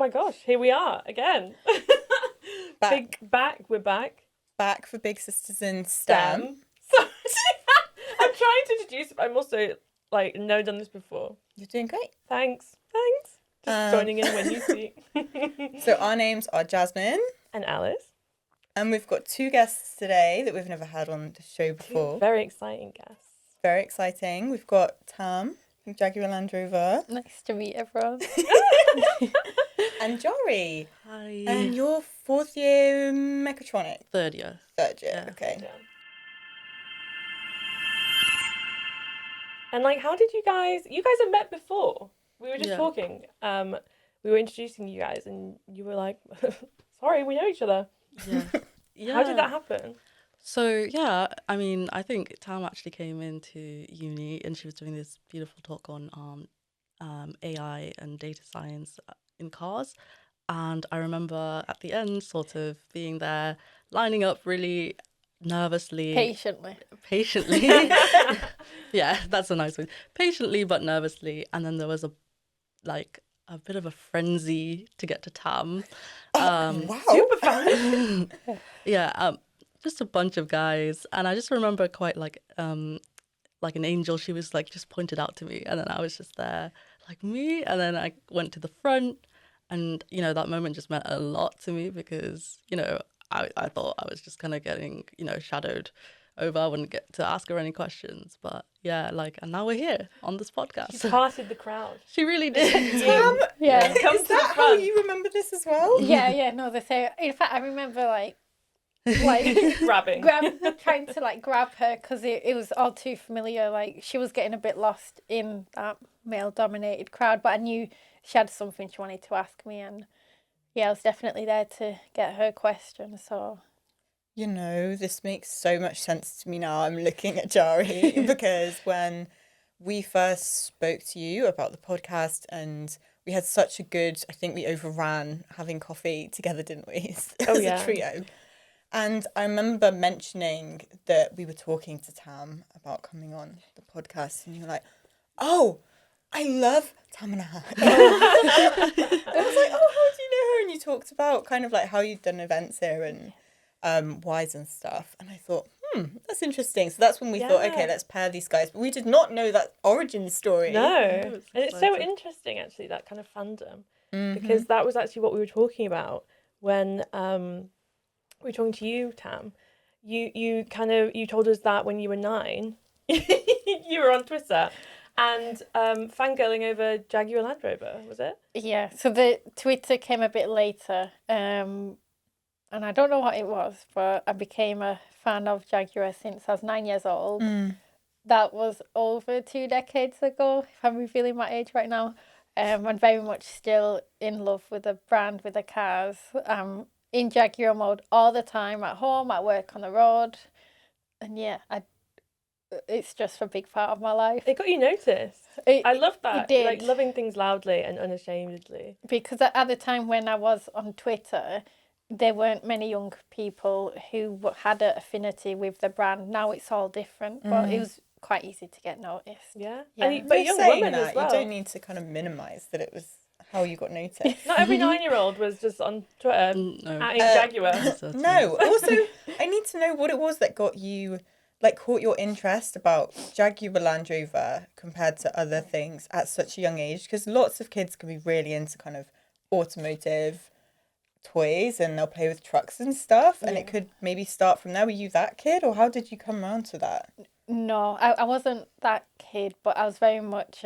my gosh, here we are again. We're back. Back for Big Sisters in STEM. Sorry. I'm trying to introduce, but I'm also never done this before. You're doing great. Thanks. Just joining in when you speak. So our names are Jasmine. And Alice. And we've got two guests today that we've never had on the show before. Two very exciting guests. Very exciting. We've got Tam from Jaguar Land Rover. Nice to meet everyone. And Jari. Hi. And you're fourth year Mechatronics. Third year. Third year, Yeah. okay. Yeah. And how did you guys have met before? We were just talking. We were introducing you guys and you were like, sorry, we know each other. Yeah. How did that happen? So, I think Tam actually came into uni and she was doing this beautiful talk on AI and data science in cars. And I remember at the end sort of being there, lining up really nervously. Patiently. Yeah, that's a nice one. Patiently but nervously. And then there was a bit of a frenzy to get to Tam. Wow. Super fun. Yeah, just a bunch of guys. And I just remember quite like an angel. She was just pointed out to me. And then I was just there like me. And then I went to the front. And, that moment just meant a lot to me because, I thought I was just kind of getting, shadowed over. I wouldn't get to ask her any questions. But yeah, and now we're here on this podcast. She parted the crowd. She really did. Tam? Yeah. Is that how you remember this as well? Yeah, no, they say. In fact, I remember grabbing. trying to grab her because it was all too familiar. She was getting a bit lost in that male-dominated crowd, but I knew she had something she wanted to ask me, and yeah, I was definitely there to get her question. So, this makes so much sense to me now. I'm looking at Jari because when we first spoke to you about the podcast and we had such a good, I think we overran having coffee together, didn't we? As a trio. And I remember mentioning that we were talking to Tam about coming on the podcast and you were like, oh, I love Tammana Haque. And I was like, oh, how do you know her? And you talked about kind of how you'd done events here and whys and stuff. And I thought, that's interesting. So that's when we thought, okay, let's pair these guys. But we did not know that origin story. No. And it's so interesting, actually, that kind of fandom. Mm-hmm. Because that was actually what we were talking about when we were talking to you, Tam. You told us that when you were 9, you were on Twitter. And fangirling over Jaguar Land Rover, was it? Yeah, so the Twitter came a bit later. And I don't know what it was, but I became a fan of Jaguar since I was 9 years old. That was over 2 decades ago, if I'm revealing my age right now. I'm very much still in love with the brand, with the cars. In Jaguar mode all the time, at home, at work, on the road. And yeah, it's just a big part of my life. It got you noticed. I love that. It did. Loving things loudly and unashamedly. Because at the time when I was on Twitter, there weren't many young people who had an affinity with the brand. Now it's all different, but it was quite easy to get noticed. Yeah. But a young woman as well. You don't need to kind of minimise that it was how you got noticed. Not every 9-year-old was just on Twitter at Jaguar. No. Also, I need to know what it was that got you, caught your interest about Jaguar Land Rover compared to other things at such a young age. Because lots of kids can be really into kind of automotive toys and they'll play with trucks and stuff. And it could maybe start from there. Were you that kid or how did you come around to that? No, I wasn't that kid, but I was very much...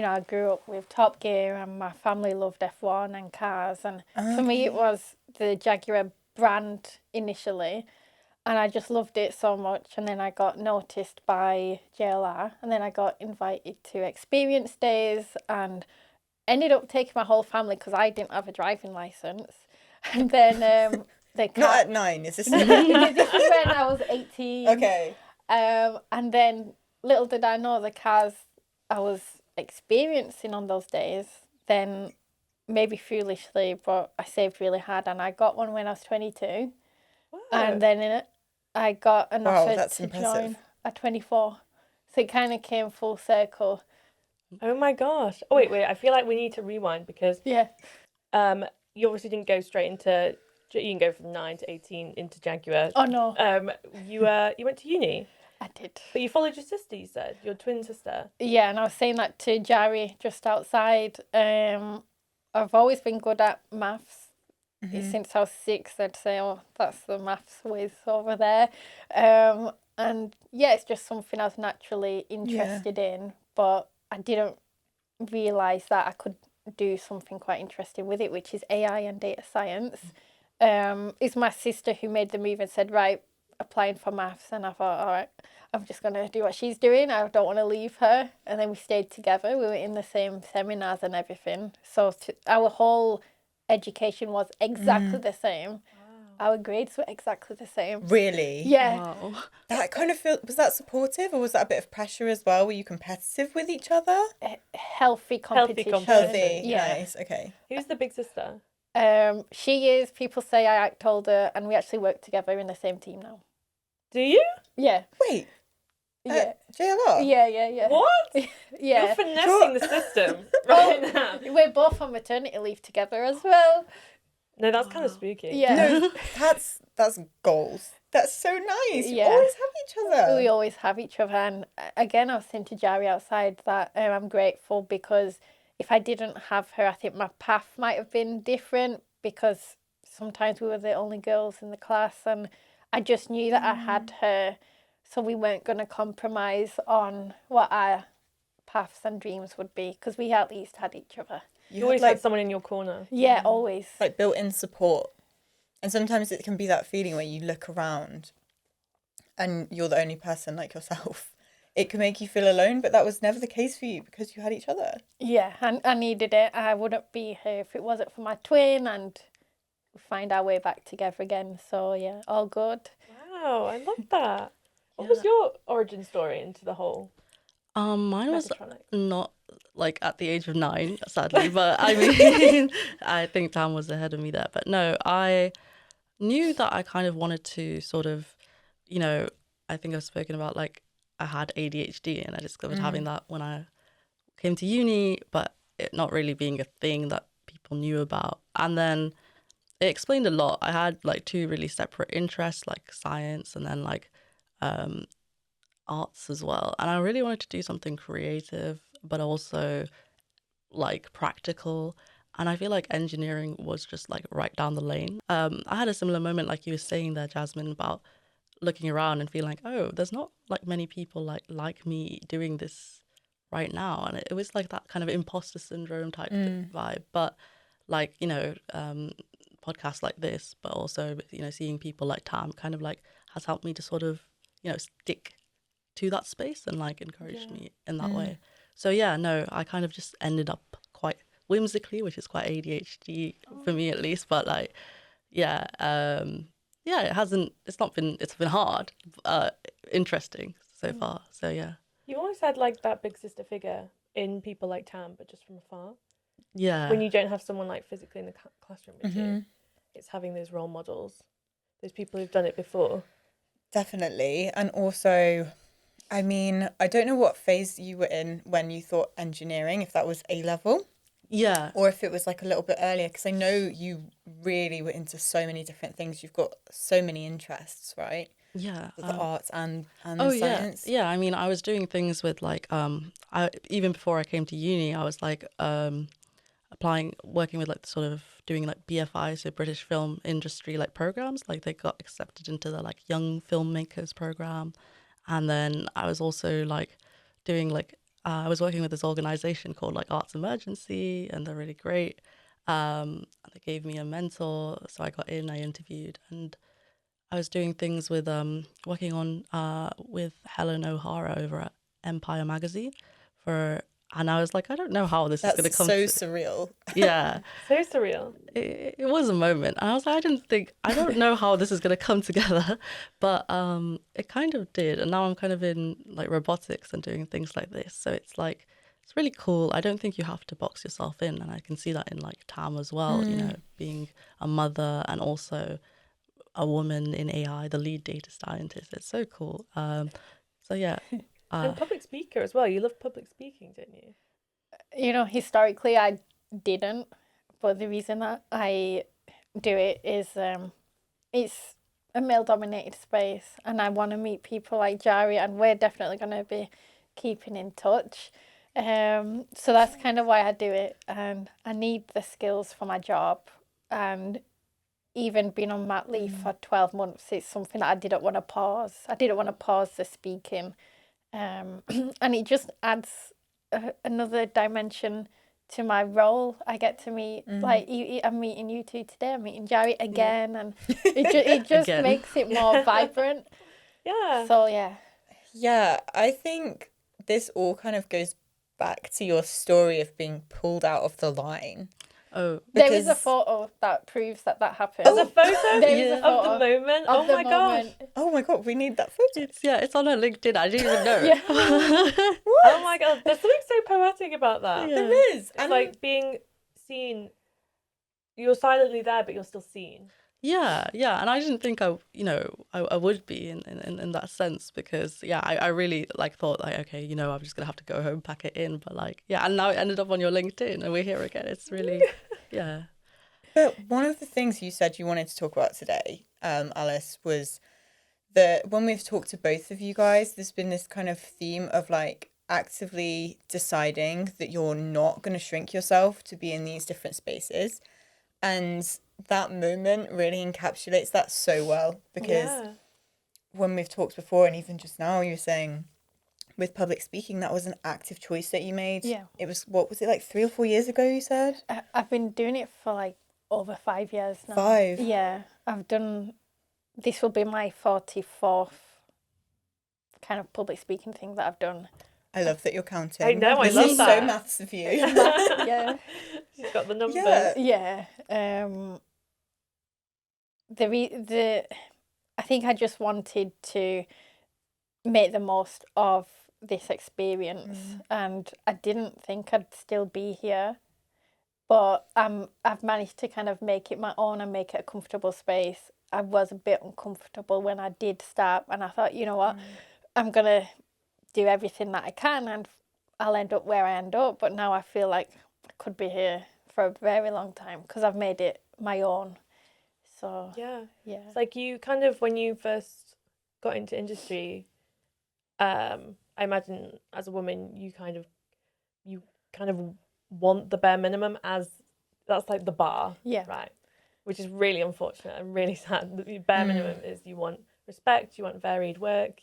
I grew up with Top Gear and my family loved F1 and cars. And for me, it was the Jaguar brand initially. And I just loved it so much. And then I got noticed by JLR. And then I got invited to experience days and ended up taking my whole family because I didn't have a driving licence. And then Not at 9, is this? This is when I was 18. Okay. And then little did I know the cars I was experiencing on those days, then maybe foolishly, but I saved really hard and I got one when I was 22. Wow. And then I got an offer to join at 24. So it kind of came full circle. Oh my gosh. Oh, wait. I feel like we need to rewind because You obviously didn't go straight into. You can go from 9 to 18 into Jaguar. Oh no, You went to uni, I did. but you followed your sister. You said your twin sister. Yeah, and I was saying that to Jari just outside. I've always been good at maths. Since I was 6, I'd say, oh, that's the maths whiz over there. And yeah, it's just something I was naturally interested in, but I didn't realise that I could do something quite interesting with it, which is AI and data science. It's my sister who made the move and said, right, applying for maths, and I thought, all right, I'm just going to do what she's doing. I don't want to leave her. And then we stayed together. We were in the same seminars and everything. So our whole education was exactly the same. Wow. Our grades were exactly the same. Really? Yeah. Wow. That kind of was that supportive, or was that a bit of pressure as well? Were you competitive with each other? Healthy competition. Healthy. Yeah. Nice. Okay. Who's the big sister? She is. People say I act older, and we actually work together in the same team now. Do you? Yeah. Wait. Yeah. JLR? Yeah. What? Yeah. You're finessing the system right now. We're both on maternity leave together as well. No, that's kind of spooky. Yeah. No, that's goals. That's so nice. You Yeah. always have each other. We always have each other. And again, I was saying to Jari outside that I'm grateful, because if I didn't have her, I think my path might have been different, because sometimes we were the only girls in the class, and I just knew that I had her, so we weren't going to compromise on what our paths and dreams would be, because we at least had each other. You always had someone in your corner. Yeah, always. Like built-in support. And sometimes it can be that feeling where you look around and you're the only person like yourself. It can make you feel alone, but that was never the case for you because you had each other. Yeah, and I needed it. I wouldn't be here if it wasn't for my twin, and we find our way back together again. So yeah, all good. Wow, I love that. What was your origin story into the whole Mine was Mechatronics? not like at the age of 9, sadly, but I mean, I think Tam was ahead of me there. But no, I knew that I kind of wanted to sort of, I think I've spoken about like I had ADHD, and I discovered having that when I came to uni, but it not really being a thing that people knew about. And then it explained a lot. I had like 2 really separate interests, like science and then like arts as well. And I really wanted to do something creative, but also like practical. And I feel like engineering was just like right down the lane. I had a similar moment, like you were saying there, Jasmine, about looking around and feeling like, oh, there's not like many people like me doing this right now. And it was like that kind of imposter syndrome type vibe. But like, podcasts like this, but also, seeing people like Tam kind of like has helped me to sort of, stick to that space and like encouraged me in that way. So yeah, no, I kind of just ended up quite whimsically, which is quite ADHD for me at least, but like, it's been hard, interesting so far. So yeah. You always had like that big sister figure in people like Tam, but just from afar. Yeah. When you don't have someone like physically in the classroom with you, it's having those role models, those people who've done it before. Definitely. And also, I mean, I don't know what phase you were in when you thought engineering, if that was A-level. Yeah. Or if it was like a little bit earlier, because I know you really were into so many different things. You've got so many interests, right? Yeah. With the arts and oh, the science. Yeah. I mean, I was doing things with like, even before I came to uni, I was like working with like sort of doing like BFI, so British Film Industry like programs. Like they got accepted into the like Young Filmmakers program. And then I was also like doing like, I was working with this organization called like Arts Emergency, and they're really great. They gave me a mentor, so I got in, I interviewed, and I was doing things with working on with Helen O'Hara over at Empire magazine and I was like, I don't know how this is going to come. That's so surreal. Yeah. So surreal. It was a moment. And I was like, I don't know how this is going to come together, but it kind of did. And now I'm kind of in like robotics and doing things like this. So it's like, it's really cool. I don't think you have to box yourself in. And I can see that in like Tam as well, being a mother and also a woman in AI, the lead data scientist. It's so cool. So yeah. And public speaker as well. You love public speaking, don't you? Historically, I didn't. but the reason that I do it is it's a male-dominated space, and I want to meet people like Jari, and we're definitely going to be keeping in touch. So that's kind of why I do it, and I need the skills for my job, and even being on mat leave for 12 months, it's something that I didn't want to pause. I didn't want to pause the speaking, and it just adds another dimension to my role. I get to meet, like, I'm meeting you two today, I'm meeting Jari again, and it just Again. makes it more vibrant. Yeah. So, yeah. Yeah, I think this all kind of goes back to your story of being pulled out of the line. Oh, There is a Because- photo that proves that happened. There's a photo There is a of photo the moment. of Oh the my gosh. moment. Oh my god, we need that photo. it's on her LinkedIn. I didn't even know. Yeah. Oh my god. There's something so poetic about that. Yeah. There is. It's like being seen. You're silently there, but you're still seen. Yeah, and I didn't think I would be in that sense, because I really like thought like, okay, I'm just gonna have to go home, pack it in, but like, and now it ended up on your LinkedIn and we're here again. It's really yeah. But one of the things you said you wanted to talk about today, Alice, was that when we've talked to both of you guys, there's been this kind of theme of like actively deciding that you're not going to shrink yourself to be in these different spaces. And that moment really encapsulates that so well, because when we've talked before, and even just now, you were saying with public speaking, that was an active choice that you made. Yeah. It was, what was it, like 3 or 4 years ago, you said? I've been doing it for like over 5 years now. 5? Yeah. This will be my 44th kind of public speaking thing that I've done. I love that you're counting. I know, I This love is that. so maths of you. Yeah. She's got the numbers. Yeah. Yeah. I think I just wanted to make the most of this experience, and I didn't think I'd still be here, but I've managed to kind of make it my own and make it a comfortable space. I was a bit uncomfortable when I did start, and I thought, you know what, I'm gonna do everything that I can and I'll end up where I end up, but now I feel like I could be here for a very long time because I've made it my own. So Yeah. yeah. It's like you kind of, when you first got into industry, I imagine as a woman, you kind of want the bare minimum, as that's like the bar. Yeah. Right. Which is really unfortunate and really sad. The bare minimum is you want respect, you want varied work,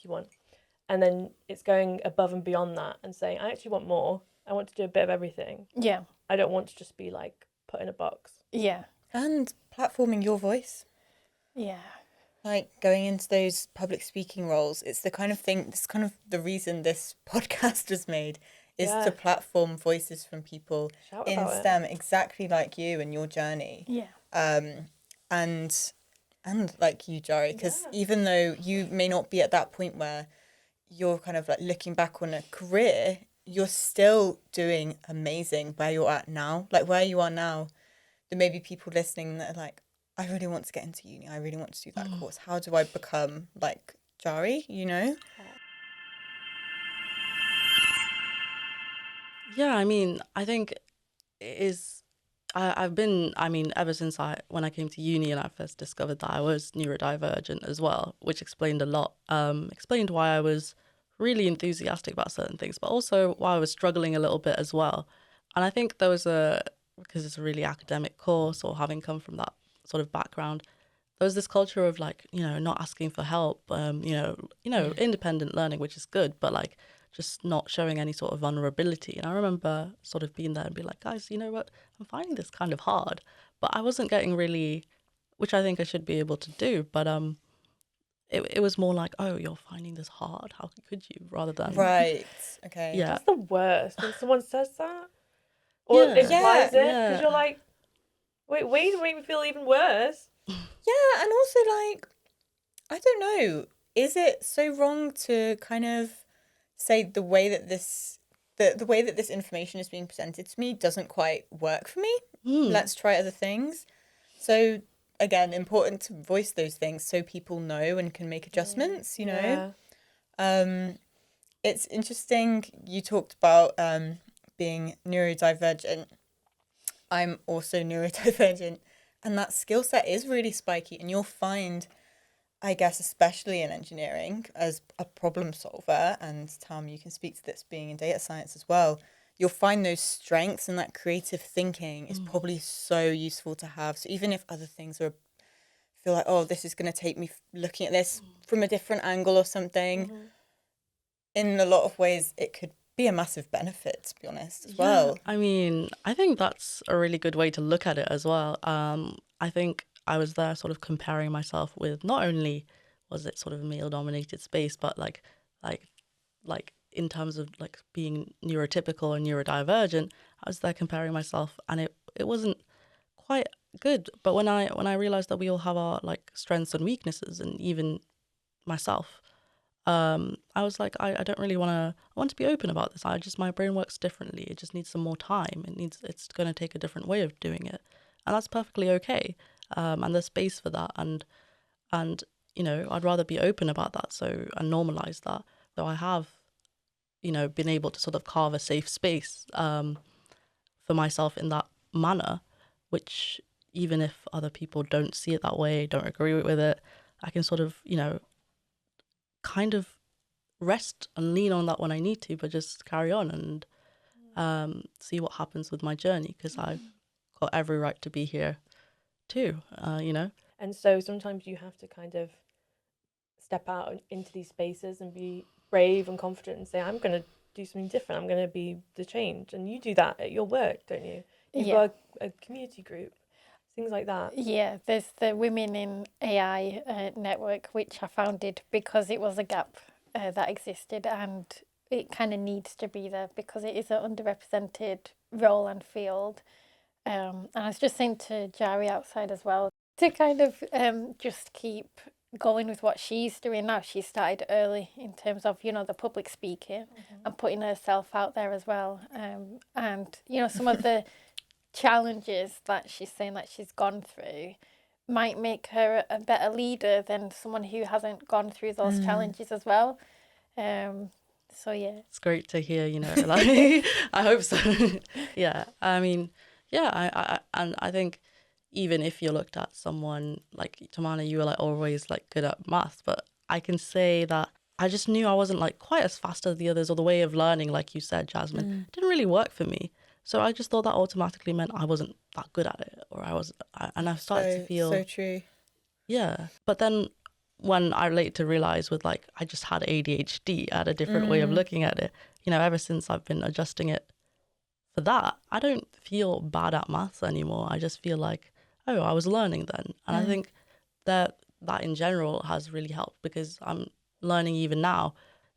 and then it's going above and beyond that and saying, I actually want more. I want to do a bit of everything. Yeah. I don't want to just be like put in a box. Yeah. And platforming your voice. Yeah. Like going into those public speaking roles, it's the kind of thing, it's kind of the reason this podcast is made, is to platform voices from people Shout in about STEM, exactly like you and your journey. Yeah. And like you, Jari, because even though you may not be at that point where you're kind of like looking back on a career, you're still doing amazing where you're at now. Like where you are now, there may be people listening that are like, I really want to get into uni. I really want to do that course. How do I become like Jari, you know? Yeah, I mean, I think it is. I've been, I mean, ever since when I came to uni and I first discovered that I was neurodivergent as well, which explained a lot, explained why I was really enthusiastic about certain things, but also why I was struggling a little bit as well. And I think there was because it's a really academic course, or having come from that sort of background, there was this culture of like, not asking for help, independent learning, which is good, but like just not showing any sort of vulnerability. And I remember sort of being there and be like, guys, you know what, I'm finding this kind of hard, but I wasn't getting really, which I think I should be able to do, but it was more like, oh, you're finding this hard, how could you, rather than Right. Okay. yeah. That's the worst when someone says that or implies it, because you're like, wait to make me feel even worse. Yeah, and also like, I don't know, is it so wrong to kind of say the way that this information is being presented to me doesn't quite work for me? Let's try other things. So again, important to voice those things so people know and can make adjustments, you know? It's interesting you talked about being neurodivergent, I'm also neurodivergent, and that skill set is really spiky, and you'll find, I guess, especially in engineering, as a problem solver, and Tam, you can speak to this being in data science as well, you'll find those strengths, and that creative thinking is probably so useful to have. So even if other things are, feel like, oh, this is going to take me looking at this from a different angle or something, in a lot of ways, it could be a massive benefit, to be honest, as well. I mean, I think that's a really good way to look at it as well. I think I was there sort of comparing myself with, not only was it sort of male dominated space, but like in terms of like being neurotypical and neurodivergent, I was there comparing myself, and it wasn't quite good. But when I realized that we all have our like strengths and weaknesses, and even myself, I was like, I don't really I want to be open about this. My brain works differently. It just needs some more time. It's going to take a different way of doing it. And that's perfectly okay. And there's space for that. And, you know, I'd rather be open about that. And normalize that. So I have, you know, been able to sort of carve a safe space, for myself in that manner, which even if other people don't see it that way, don't agree with it, I can sort of, you know, kind of rest and lean on that when I need to, but just carry on and see what happens with my journey, because I've got every right to be here too, you know. And so sometimes you have to kind of step out into these spaces and be brave and confident and say, I'm going to do something different. I'm going to be the change. And you do that at your work, don't you? You've got a community group, things like that. Yeah, there's the Women in AI network, which I founded because it was a gap that existed, and it kind of needs to be there because it is an underrepresented role and field. And I was just saying to Jari outside as well, to kind of just keep going with what she's doing now. She started early in terms of, you know, the public speaking and putting herself out there as well. And, you know, some of the challenges that she's saying that she's gone through might make her a better leader than someone who hasn't gone through those challenges as well. So yeah, It's great to hear, you know, like I hope so. Yeah, I mean, yeah, I think even if you looked at someone like Tammana, you were like always like good at math, but I can say that I just knew I wasn't like quite as fast as the others, or the way of learning, like you said, Jasmine, didn't really work for me. So I just thought that automatically meant I wasn't that good at it, or and I started to feel so true. Yeah, but then when I later realized with like I just had ADHD, I had a different way of looking at it. You know, ever since I've been adjusting it for that, I don't feel bad at maths anymore. I just feel like, oh, I was learning then. And I think that in general has really helped, because I'm learning even now.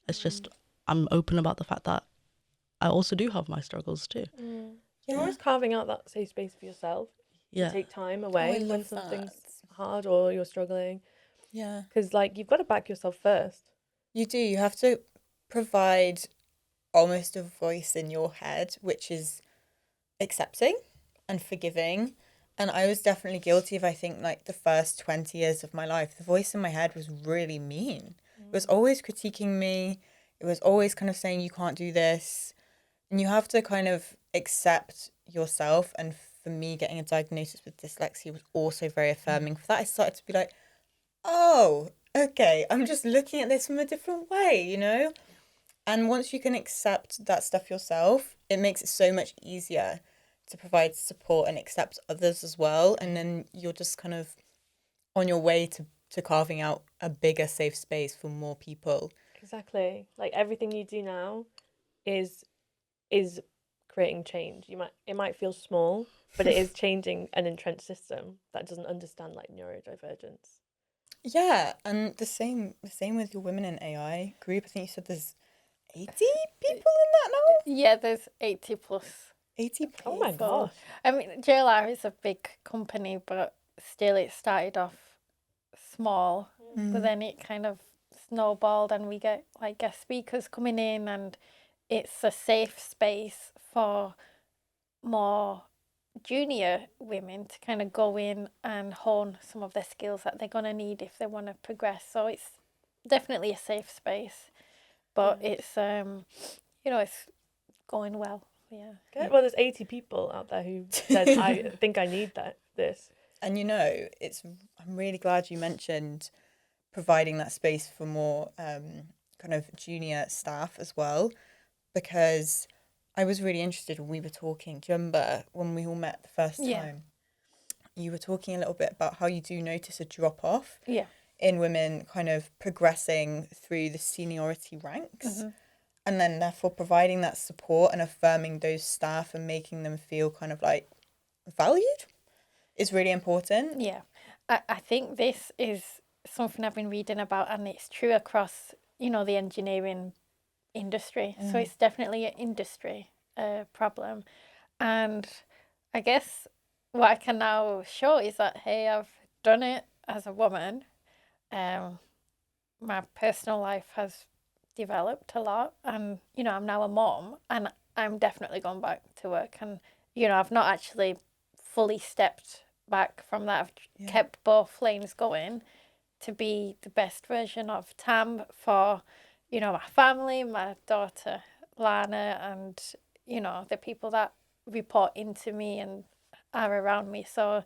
It's just I'm open about the fact that I also do have my struggles too. You're always carving out that safe space for yourself. Yeah. To take time away when love something's that. hard or you're struggling. Yeah. Because, like, you've got to back yourself first. You do. You have to provide almost a voice in your head, which is accepting and forgiving. And I was definitely guilty of, I think, like the first 20 years of my life, the voice in my head was really mean. It was always critiquing me. It was always kind of saying, you can't do this. And you have to kind of accept yourself. And for me, getting a diagnosis with dyslexia was also very affirming. For that, I started to be like, oh, okay, I'm just looking at this from a different way, you know? And once you can accept that stuff yourself, it makes it so much easier to provide support and accept others as well. And then you're just kind of on your way to carving out a bigger safe space for more people. Exactly. Like, everything you do now is creating change. It might feel small, but it is changing an entrenched system that doesn't understand like neurodivergence. Yeah, and the same with your Women in AI group. I think you said there's 80 people in that now? yeah, there's 80 plus. 80 people. Oh my gosh. I mean, JLR is a big company, but still it started off small, but then it kind of snowballed, and we get like guest speakers coming in, and it's a safe space for more junior women to kind of go in and hone some of their skills that they're going to need if they want to progress. So it's definitely a safe space, but it's you know, it's going well. Yeah. Okay. Well, there's 80 people out there who said, I think I need this. And I'm really glad you mentioned providing that space for more kind of junior staff as well, because I was really interested when we were talking. Do you remember when we all met the first time? You were talking a little bit about how you do notice a drop off in women kind of progressing through the seniority ranks, and then therefore providing that support and affirming those staff and making them feel kind of like valued is really important. Yeah. I think this is something I've been reading about, and it's true across, the engineering industry. So it's definitely an industry problem. And I guess what I can now show is that, hey, I've done it as a woman. My personal life has developed a lot, and I'm now a mom, and I'm definitely going back to work, and I've not actually fully stepped back from that. I've kept both lanes going to be the best version of Tam for my family, my daughter Lana, and the people that report into me and are around me. So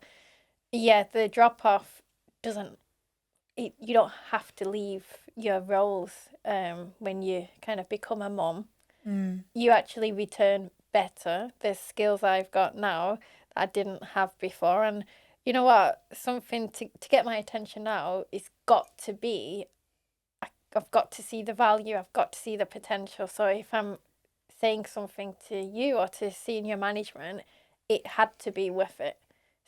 yeah, the drop off doesn't, you don't have to leave your roles when you kind of become a mom. You actually return better. There's skills I've got now that I didn't have before, and you know what, something to get my attention now is got to be, I've got to see the value, I've got to see the potential. So if I'm saying something to you or to senior management, it had to be worth it.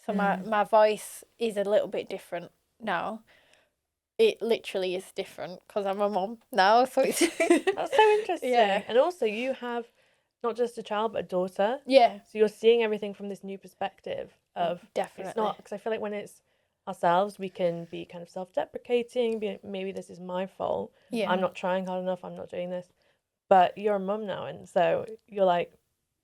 So my voice is a little bit different now. It literally is different because I'm a mom now. So it's That's so interesting. Yeah. And also you have not just a child, but a daughter. Yeah. So you're seeing everything from this new perspective of, Definitely. it's not, because I feel like when it's ourselves, we can be kind of self-deprecating, maybe this is my fault. Yeah. I'm not trying hard enough, I'm not doing this. But you're a mum now, and so you're like,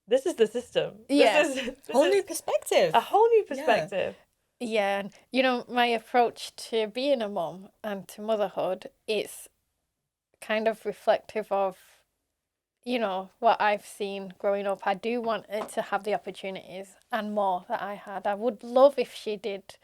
this is the system. Yeah. This Whole is new perspective. a whole new perspective. Yeah, and my approach to being a mom and to motherhood, it's kind of reflective of, what I've seen growing up. I do want it to have the opportunities and more that I had. I would love if she did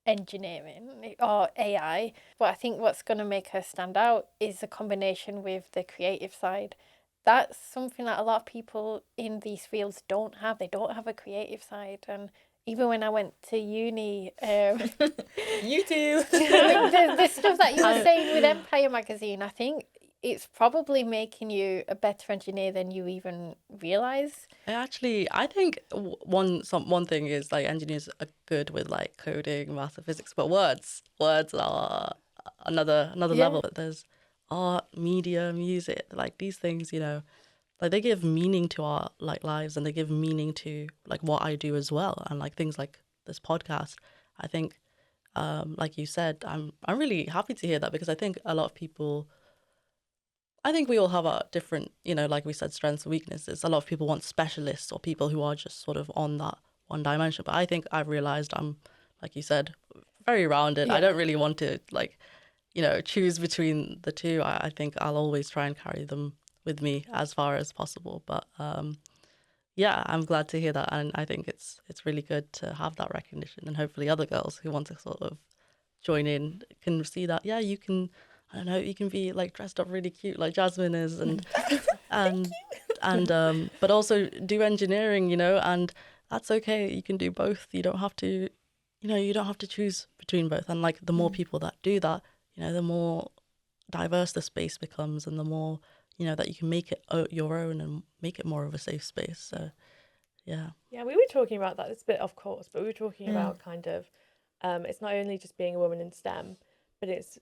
engineering or AI, but I think what's going to make her stand out is a combination with the creative side. That's something that a lot of people in these fields don't have. They don't have a creative side, and even when I went to uni, You do. the stuff that you were saying with Empire magazine, I think it's probably making you a better engineer than you even realise. I think one thing is like engineers are good with like coding, math, and physics, but words are another level. There's art, media, music, like these things, like they give meaning to our like lives, and they give meaning to like what I do as well, and like things like this podcast. I think, like you said, I'm really happy to hear that, because I think a lot of people, I think we all have our different, like we said, strengths and weaknesses. A lot of people want specialists or people who are just sort of on that one dimension. But I think I've realized I'm, like you said, very rounded. I don't really want to like, choose between the two. I think I'll always try and carry them with me as far as possible. But yeah, I'm glad to hear that. And I think it's really good to have that recognition. And hopefully other girls who want to sort of join in can see that, yeah, you can, I don't know, you can be like dressed up really cute like Jasmine is, and but also do engineering, and that's okay. You can do both. You don't have to, you don't have to choose between both. And like the more people that do that, the more diverse the space becomes, and the more, that you can make it your own and make it more of a safe space. So yeah. Yeah, we were talking about that. It's a bit off course, but we were talking about kind of, it's not only just being a woman in STEM, but it's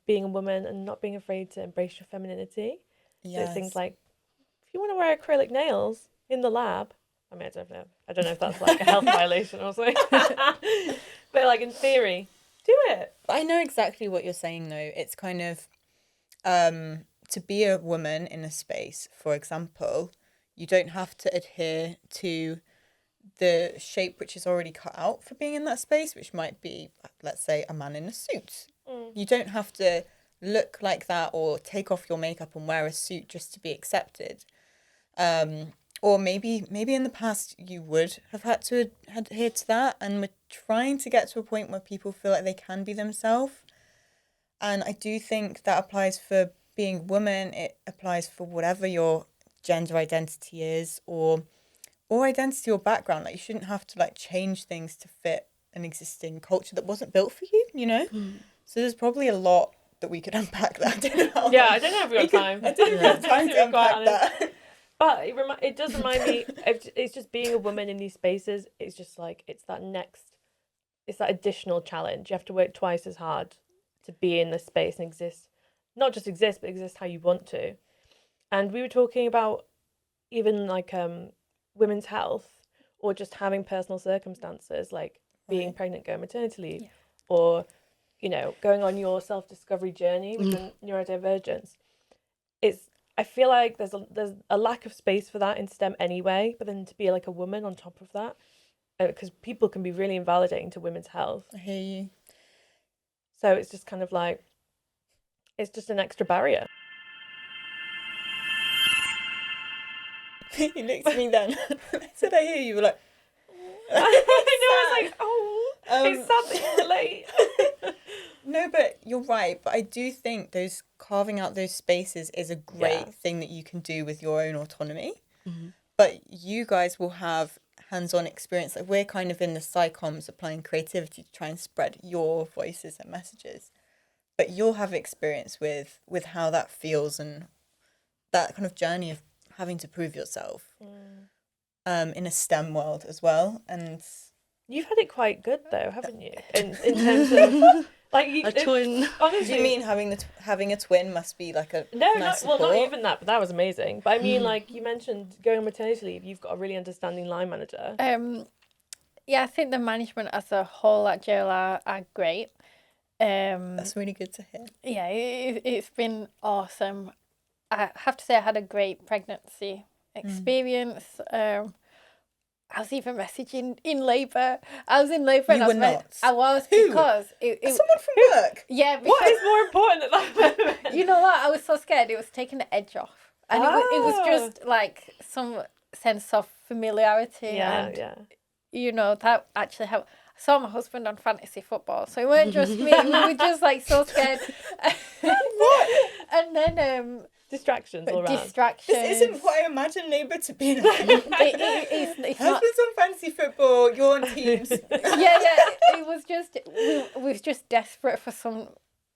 being a woman and not being afraid to embrace your femininity. Yes. So it's things like, if you want to wear acrylic nails in the lab, I mean, I don't know if that's like a health violation or something, but like in theory, do it. I know exactly what you're saying though. It's kind of, to be a woman in a space, for example, you don't have to adhere to the shape which is already cut out for being in that space, which might be, let's say, a man in a suit. You don't have to look like that or take off your makeup and wear a suit just to be accepted. or maybe in the past you would have had to adhere to that, and we're trying to get to a point where people feel like they can be themselves. And I do think that applies for being a woman. It applies for whatever your gender identity is, or identity or background. Like, you shouldn't have to like change things to fit an existing culture that wasn't built for you, you know? So there's probably a lot that we could unpack that. I don't know how I don't know if we've got time. I didn't have time to unpack that. But it does remind me of, it's just being a woman in these spaces. It's just like, it's that additional challenge. You have to work twice as hard to be in this space and exist, not just exist, but exist how you want to. And we were talking about even like women's health, or just having personal circumstances like being pregnant, going maternity leave, or, you know, going on your self-discovery journey with the neurodivergence. I feel like there's a lack of space for that in STEM anyway, but then to be like a woman on top of that, because people can be really invalidating to women's health. I hear you. So it's just kind of like, it's just an extra barrier. You looked at me then. I said, I hear you. You were like, I know, it's like, it's sad that you're late. No, but you're right. But I do think carving out those spaces is a great thing that you can do with your own autonomy. Mm-hmm. But you guys will have hands-on experience. Like, we're kind of in the psychoms applying creativity to try and spread your voices and messages. But you'll have experience with how that feels, and that kind of journey of having to prove yourself in a STEM world as well. And you've had it quite good though, haven't you? In terms of like a twin. Honestly, do you mean having a twin must be like a nice support? Well, not even that, but that was amazing. But I mean, like you mentioned, going on maternity leave, you've got a really understanding line manager. Yeah, I think the management as a whole at JLR are great. That's really good to hear. Yeah, it's been awesome. I have to say I had a great pregnancy experience. I was even messaging in labour. I was in labour. You were not. I was. Who? Because someone from work. Yeah. Because, what is more important at that moment? You know what? I was so scared. It was taking the edge off, and it was just like some sense of familiarity. Yeah. You know, that actually helped. I saw my husband on fantasy football, so it weren't just me. We were just like so scared. What? And then distractions all around. Distractions. This isn't what I imagine labour to be like. It's not. Husband's on fantasy football, you're on teams. Yeah. It was just we was just desperate for some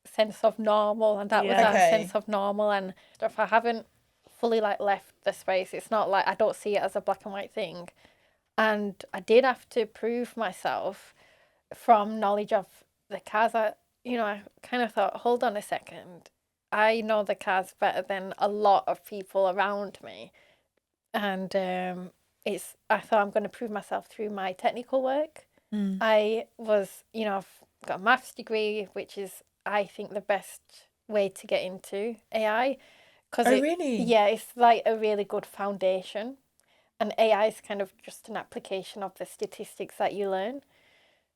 sense of normal, and that was our sense of normal. And if I haven't fully like left the space, it's not like I don't see it as a black and white thing. And I did have to prove myself from knowledge of the cars. I kind of thought, hold on a second. I know the cars better than a lot of people around me. And I thought I'm going to prove myself through my technical work. I was, I've got a maths degree, which is, I think, the best way to get into AI. Really? Yeah, it's like a really good foundation. And AI is kind of just an application of the statistics that you learn.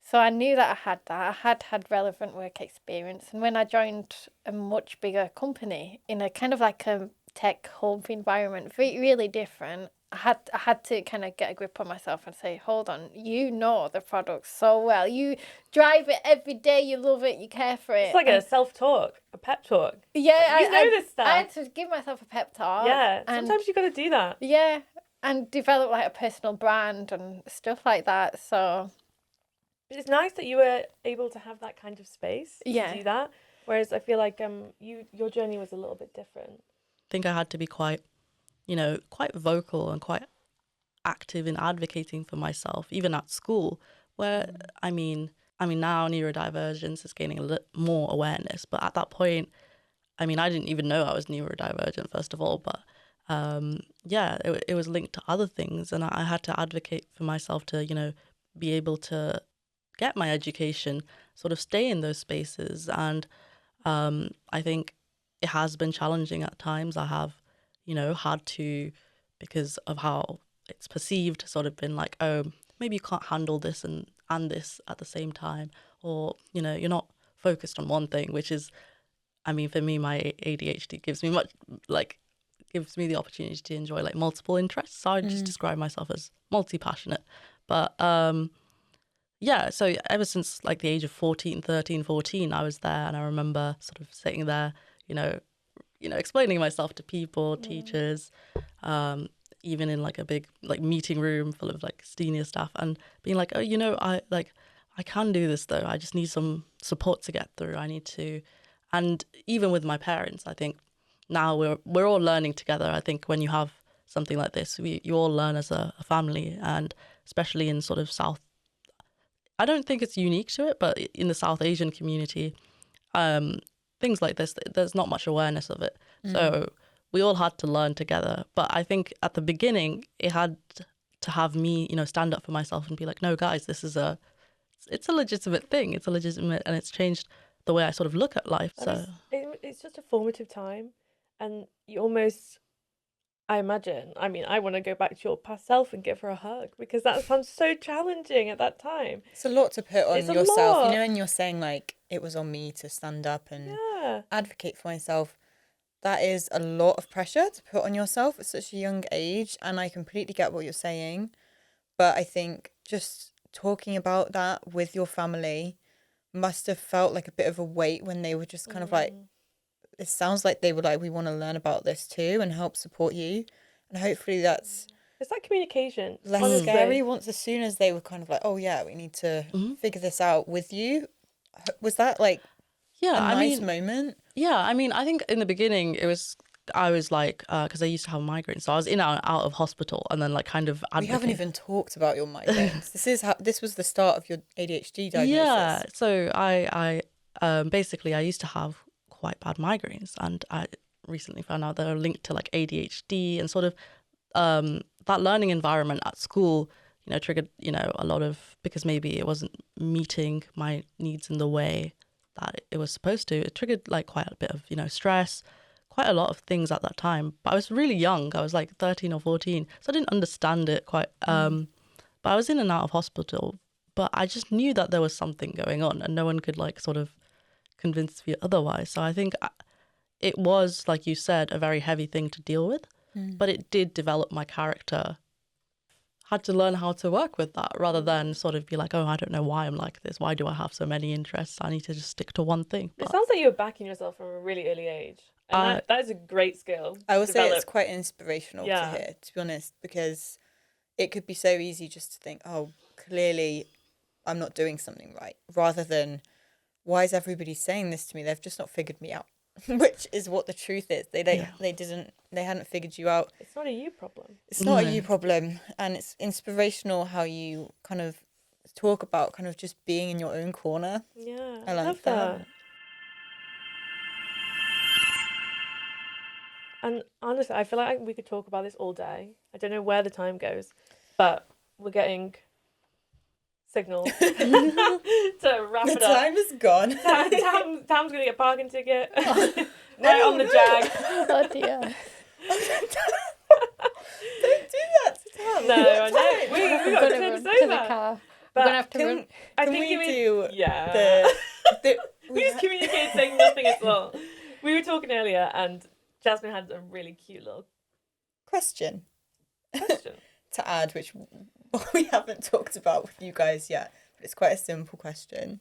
So I knew that I had that. I had relevant work experience. And when I joined a much bigger company in a kind of like a tech hub environment, really different, I had to kind of get a grip on myself and say, hold on, you know the product so well. You drive it every day, you love it, you care for it. It's like a self-talk, a pep talk. Yeah, you know this stuff. I had to give myself a pep talk. Yeah, sometimes you got to do that. Yeah, and develop like a personal brand and stuff like that. So it's nice that you were able to have that kind of space to do that. Whereas I feel like your journey was a little bit different. I think I had to be quite vocal and quite active in advocating for myself, even at school, where, I mean, now neurodivergence is gaining a little more awareness, but at that point, I didn't even know I was neurodivergent, first of all, but it was linked to other things, and I had to advocate for myself to, be able to get my education, sort of stay in those spaces, and I think it has been challenging at times. I have, had to, because of how it's perceived, sort of been like, oh, maybe you can't handle this and this at the same time, or, you're not focused on one thing, which is, for me, my ADHD gives me gives me the opportunity to enjoy like multiple interests. So I just describe myself as multi-passionate. But yeah, so ever since like the age of 14, I was there, and I remember sort of sitting there, explaining myself to people, teachers, even in like a big like meeting room full of like senior staff, and being like, oh, I can do this though. I just need some support to get through. I need to, and even with my parents, I think now we're all learning together. I think when you have something like this, you all learn as a family, and especially in sort of South. I don't think it's unique to it, but in the South Asian community, things like this, there's not much awareness of it. So we all had to learn together. But I think at the beginning, it had to have me, stand up for myself and be like, no, guys, it's a legitimate thing. It's a legitimate, and it's changed the way I sort of look at life. It's just a formative time, and you almost, I imagine, I want to go back to your past self and give her a hug, because that sounds so challenging at that time. It's a lot to put on It's a yourself, lot. and you're saying like it was on me to stand up and advocate for myself. That is a lot of pressure to put on yourself at such a young age, and I completely get what you're saying. But I think just talking about that with your family must have felt like a bit of a weight when they were just kind of like, it sounds like they were like, we want to learn about this too and help support you. And hopefully that's It's that communication. less honestly. scary once, as soon as they were kind of like, oh yeah, we need to figure this out with you. Was that like a nice moment? Yeah, I think in the beginning I was like, because I used to have migraines, so I was in and out of hospital, and then like kind of We haven't even talked about your migraines. This was the start of your ADHD diagnosis. Yeah, so I basically I used to have quite bad migraines, and I recently found out they're linked to like ADHD, and sort of that learning environment at school, triggered, a lot of, because maybe it wasn't meeting my needs in the way that it was supposed to. It triggered like quite a bit of, stress, quite a lot of things at that time. But I was really young. I was like 13 or 14, so I didn't understand it quite. But I was in and out of hospital, but I just knew that there was something going on, and no one could like sort of convince me otherwise. So I think it was, like you said, a very heavy thing to deal with, but it did develop my character. Had to learn how to work with that, rather than sort of be like, oh, I don't know why I'm like this. Why do I have so many interests? I need to just stick to one thing. It sounds like you were backing yourself from a really early age. And that is a great skill. I will say it's quite inspirational to hear, to be honest, because it could be so easy just to think, oh, clearly I'm not doing something right, rather than, why is everybody saying this to me? They've just not figured me out, which is what the truth is. They hadn't figured you out. It's not a you problem. It's not a you problem, and it's inspirational how you kind of talk about kind of just being in your own corner. Yeah, I love that. And honestly, I feel like we could talk about this all day. I don't know where the time goes, but we're getting signals to wrap it up. The time is gone. Tam's going to get a parking ticket right on the Jag. Oh dear. Don't do that to Tam. No, I know. We got to run say to that. the car. But We're going to have to run. I think we do yeah. we just communicated saying nothing at all. We were talking earlier, and Jasmine had a really cute little question question to add, which we haven't talked about with you guys yet, but it's quite a simple question.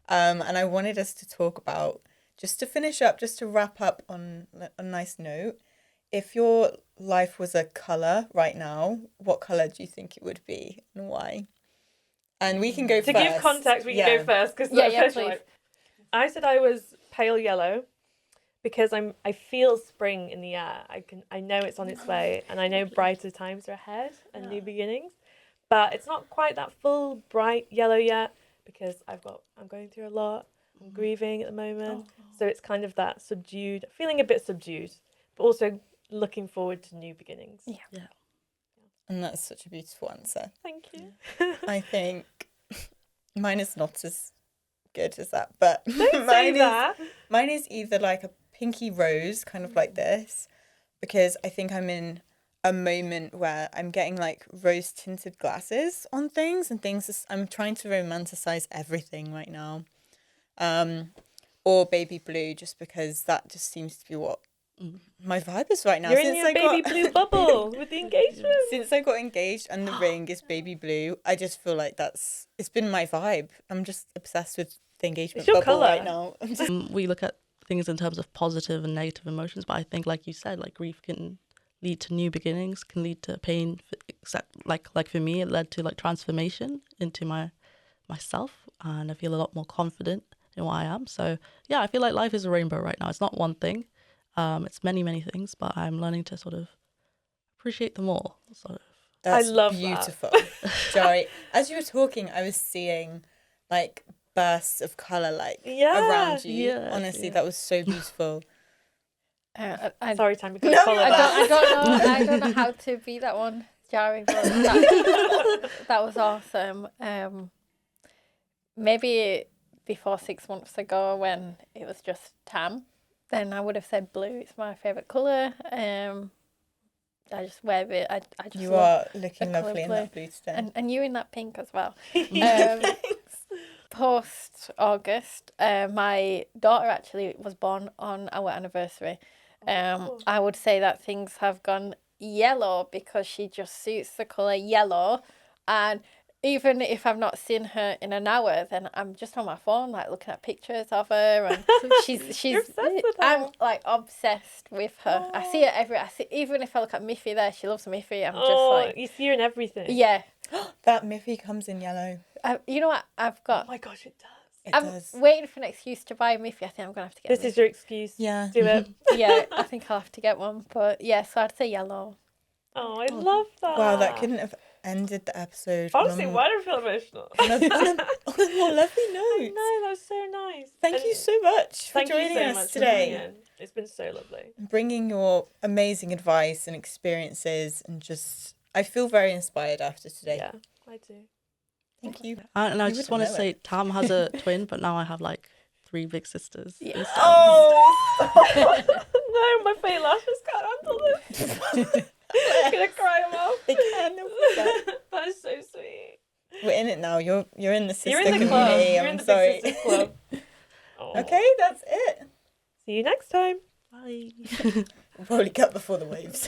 And I wanted us to talk about, just to finish up, just to wrap up on a nice note, if your life was a colour right now, what colour do you think it would be and why? And we can go first. To give context, we can go first, because please. I said I was pale yellow, because I feel spring in the air. I know it's on its way, and I know brighter times are ahead and new beginnings. But it's not quite that full bright yellow yet, because I'm going through a lot. I'm grieving at the moment. So it's kind of that feeling a bit subdued, but also looking forward to new beginnings. Yeah. And that's such a beautiful answer. Thank you. I think mine is not as good as that, but Don't say that. Mine is either like a pinky rose, kind of like this, because I think I'm in a moment where I'm getting like rose tinted glasses on things, and I'm trying to romanticize everything right now. Or baby blue, just because that just seems to be what my vibe is right now. You're in your baby blue bubble with the engagement. Since I got engaged and the ring is baby blue, I just feel like it's been my vibe. I'm just obsessed with the engagement bubble colour right now. We look at things in terms of positive and negative emotions, but I think, like you said, like grief can lead to new beginnings, can lead to pain. Except like for me, it led to like transformation into myself, and I feel a lot more confident in what I am. So yeah, I feel like life is a rainbow right now. It's not one thing. It's many, many things, but I'm learning to sort of appreciate them all. Sort of. That's I love beautiful. that. Jari, as you were talking, I was seeing like bursts of colour around you. Yeah, Honestly, yeah. that was so beautiful. Sorry, Tam, No, I don't know how to be that one, Jari, but that was awesome. Maybe before 6 months ago, when it was just Tam, then I would have said blue. It's my favourite colour. I just wear it. I just You love are looking lovely in that blue today. and you in that pink as well. Post August, my daughter actually was born on our anniversary. I would say that things have gone yellow because she just suits the colour yellow, and even if I've not seen her in an hour, then I'm just on my phone like looking at pictures of her, and she's You're obsessed with her. I'm like obsessed with her. I see her even if I look at Miffy there, she loves Miffy. I'm just like, you see her in everything. yeah. That Miffy comes in yellow. You know what? I've got. Oh my gosh, it does. It I'm does. waiting for an excuse to buy a Miffy. I think I'm gonna have to get. This is your excuse. Yeah. Do it. Yeah, I think I'll have to get one. But yeah, so I'd say yellow. Oh, I love that. Wow, that couldn't have ended the episode. Honestly, why do I feel emotional? on a more lovely note. No, that was so nice. Thank you so much for joining us today. It's been so lovely. Bringing your amazing advice and experiences, and just, I feel very inspired after today. Yeah, I do. Thank you. And I You just wouldn't want to know say, it. Tam has a twin, but now I have like 3 big sisters. Yeah. instead. Oh! No, my fake lashes can't handle this. I'm gonna cry them off. They can, they'll forget. That is so sweet. We're in it now. You're in the sister You're in the community. club. You're I'm in the sorry. Big Sisters Club. Oh. Okay, that's it. See you next time. Bye. We'll probably cut before the waves.